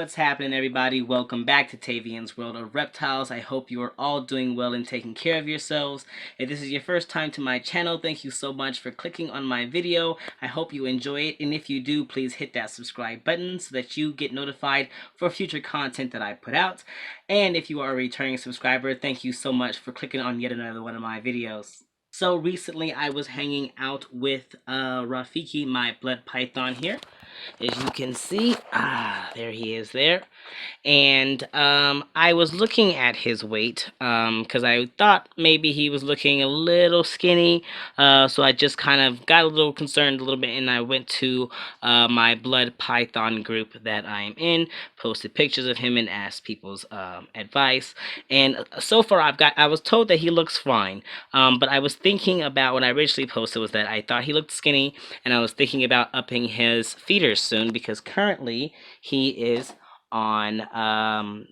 What's happening, everybody? Welcome back to Tavian's World of Reptiles. I hope you are all doing well and taking care of yourselves. If this is your first time to my channel, thank you so much for clicking on my video. I hope you enjoy it, and if you do, please hit that subscribe button so that you get notified for future content that I put out. And if you are a returning subscriber, thank you so much for clicking on yet another one of my videos. So recently I was hanging out with Rafiki, my blood python here. As you can see, there he is there. And I was looking at his weight because I thought maybe he was looking a little skinny. So I just kind of got a little concerned a little bit, and I went to my blood python group that I'm in, posted pictures of him, and asked people's advice. And so far, I was told that he looks fine. But I was thinking about, when I originally posted, was that I thought he looked skinny, and I was thinking about upping his feeders soon, because currently he is on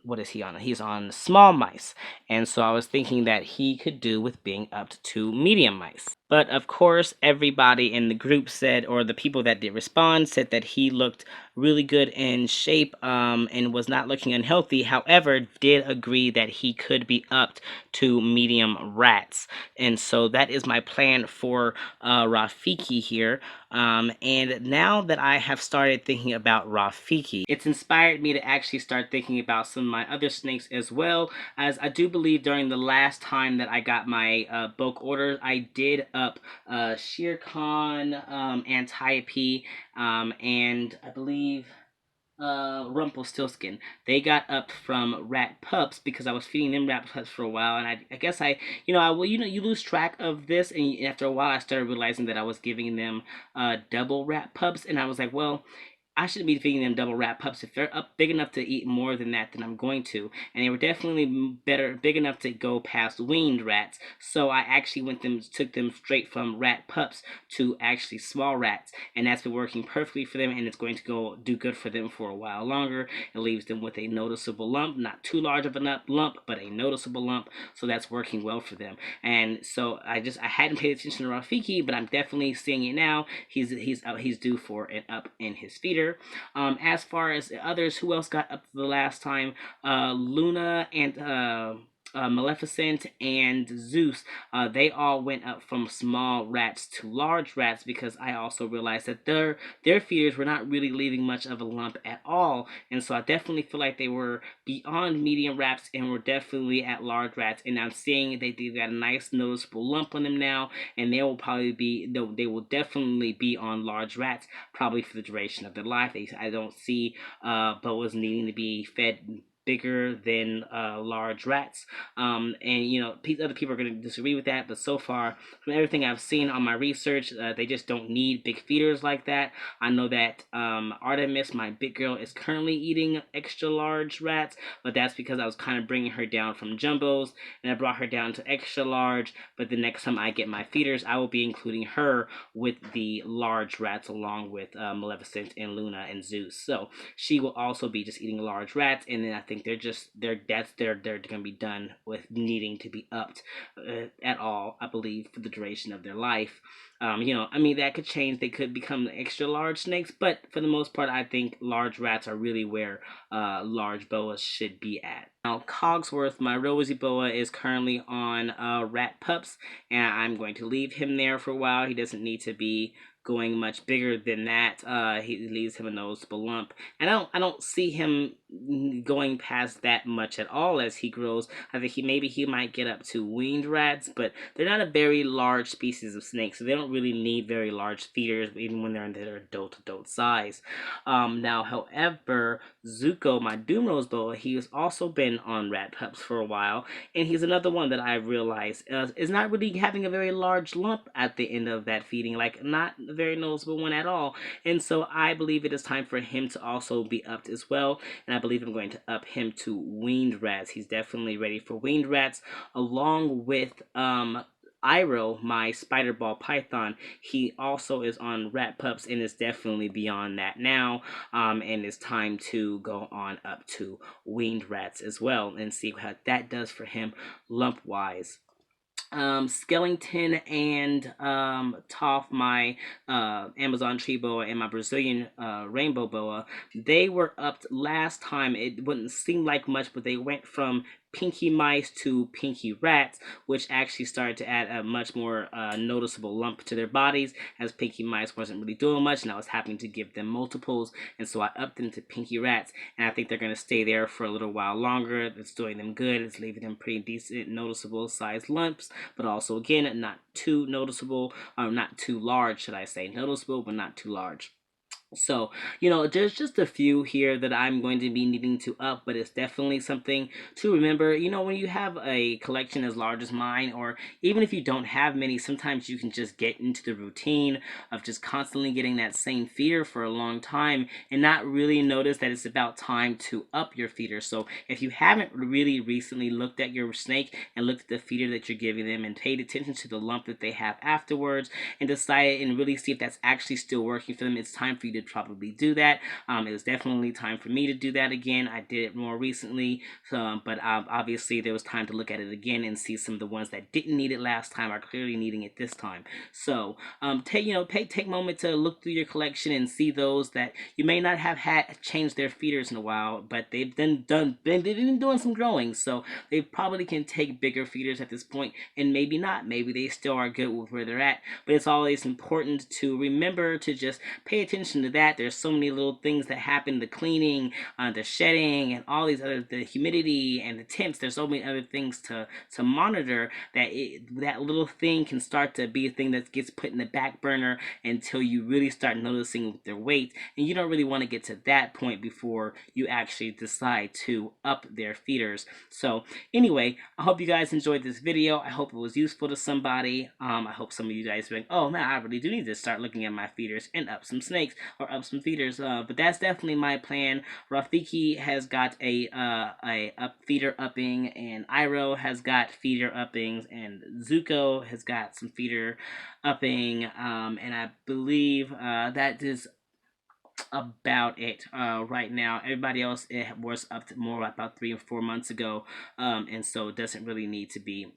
what is he on? He's on small mice, and so I was thinking that he could do with being upped to medium mice. But of course, everybody in the group said, or the people that did respond said, that he looked really good in shape and was not looking unhealthy. However, did agree that he could be upped to medium rats. And so that is my plan for Rafiki here. And now that I have started thinking about Rafiki, it's inspired me to actually start thinking about some of my other snakes as well, as I do believe during the last time that I got my bulk orders, I did up Shere Khan, Antiope, and I believe Rumpelstiltskin. They got up from rat pups because I was feeding them rat pups for a while, and I guess you lose track of this, and after a while I started realizing that I was giving them double rat pups, and I was like, well, I shouldn't be feeding them double rat pups. If they're up big enough to eat more than that, then I'm going to. And they were definitely big enough to go past weaned rats. So I actually took them straight from rat pups to actually small rats, and that's been working perfectly for them. And it's going to go do good for them for a while longer. It leaves them with a noticeable lump, not too large of a lump, but a noticeable lump. So that's working well for them. And so I hadn't paid attention to Rafiki, but I'm definitely seeing it now. He's due for an up in his feeder. As far as others, who else got up the last time? Luna and Maleficent and Zeus, they all went up from small rats to large rats, because I also realized that their feeders were not really leaving much of a lump at all, and so I definitely feel like they were beyond medium rats and were definitely at large rats. And I'm seeing they've got a nice noticeable lump on them now, and they will definitely be on large rats probably for the duration of their life. I don't see boas needing to be fed bigger than large rats. And other people are going to disagree with that, but so far, from everything I've seen on my research, they just don't need big feeders like that. I know that Artemis, my big girl, is currently eating extra large rats, but that's because I was kind of bringing her down from jumbos, and I brought her down to extra large. But the next time I get my feeders, I will be including her with the large rats, along with Maleficent and Luna and Zeus. So she will also be just eating large rats, and then I think they're gonna be done with needing to be upped at all, I believe, for the duration of their life. That could change. They could become extra large snakes, but for the most part, I think large rats are really where large boas should be at. Now, Cogsworth, my rosy boa, is currently on rat pups, and I'm going to leave him there for a while. He doesn't need to be going much bigger than that. He leaves him a noticeable lump, and I don't see him going past that much at all as he grows. I think he might get up to weaned rats, but they're not a very large species of snake, so they don't really need very large feeders, even when they're in their adult size. Now, however, Zuko, my Doomrose boa, he has also been on rat pups for a while, and he's another one that I realized is not really having a very large lump at the end of that feeding, like not a very noticeable one at all. And so I believe it is time for him to also be upped as well, and I believe I'm going to up him to weaned rats. He's definitely ready for weaned rats, along with Iro, my spider ball python. He also is on rat pups and is definitely beyond that now, and it's time to go on up to weaned rats as well and see how that does for him lump wise. Skellington and Toph, my Amazon tree boa, and my Brazilian rainbow boa, they were up last time. It wouldn't seem like much, but they went from pinky mice to pinky rats, which actually started to add a much more noticeable lump to their bodies, as pinky mice wasn't really doing much, and I was having to give them multiples, and so I upped them to pinky rats, and I think they're going to stay there for a little while longer. It's doing them good. It's leaving them pretty decent, noticeable sized lumps, but also again not too noticeable, or not too large, should I say. Noticeable but not too large. So, there's just a few here that I'm going to be needing to up, but it's definitely something to remember. When you have a collection as large as mine, or even if you don't have many, sometimes you can just get into the routine of just constantly getting that same feeder for a long time and not really notice that it's about time to up your feeder. So, if you haven't really recently looked at your snake and looked at the feeder that you're giving them and paid attention to the lump that they have afterwards and decided and really see if that's actually still working for them, it's time for you to probably do that. It was definitely time for me to do that again. I did it more recently, but obviously there was time to look at it again and see some of the ones that didn't need it last time are clearly needing it this time. So take a moment to look through your collection and see those that you may not have had changed their feeders in a while, but they've been doing some growing, so they probably can take bigger feeders at this point, and maybe not. Maybe they still are good with where they're at, but it's always important to remember to just pay attention to that. There's so many little things that happen: the cleaning, the shedding, and all these other, the humidity and the temps. There's so many other things to monitor that that little thing can start to be a thing that gets put in the back burner until you really start noticing their weight, and you don't really want to get to that point before you actually decide to up their feeders. So anyway, I hope you guys enjoyed this video. I hope it was useful to somebody. I hope some of you guys are like, oh man, I really do need to start looking at my feeders and up some snakes or up some feeders. But that's definitely my plan. Rafiki has got a up feeder upping, and Iro has got feeder uppings, and Zuko has got some feeder upping. And I believe that is about it right now. Everybody else was up to more about 3 or 4 months ago, and so it doesn't really need to be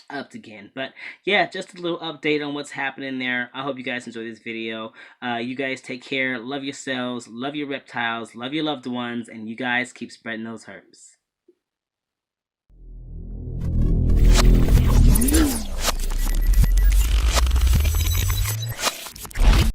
upped again. But yeah, just a little update on what's happening there. I hope you guys enjoy this video. You guys take care, love yourselves, love your reptiles, love your loved ones, and you guys keep spreading those herbs.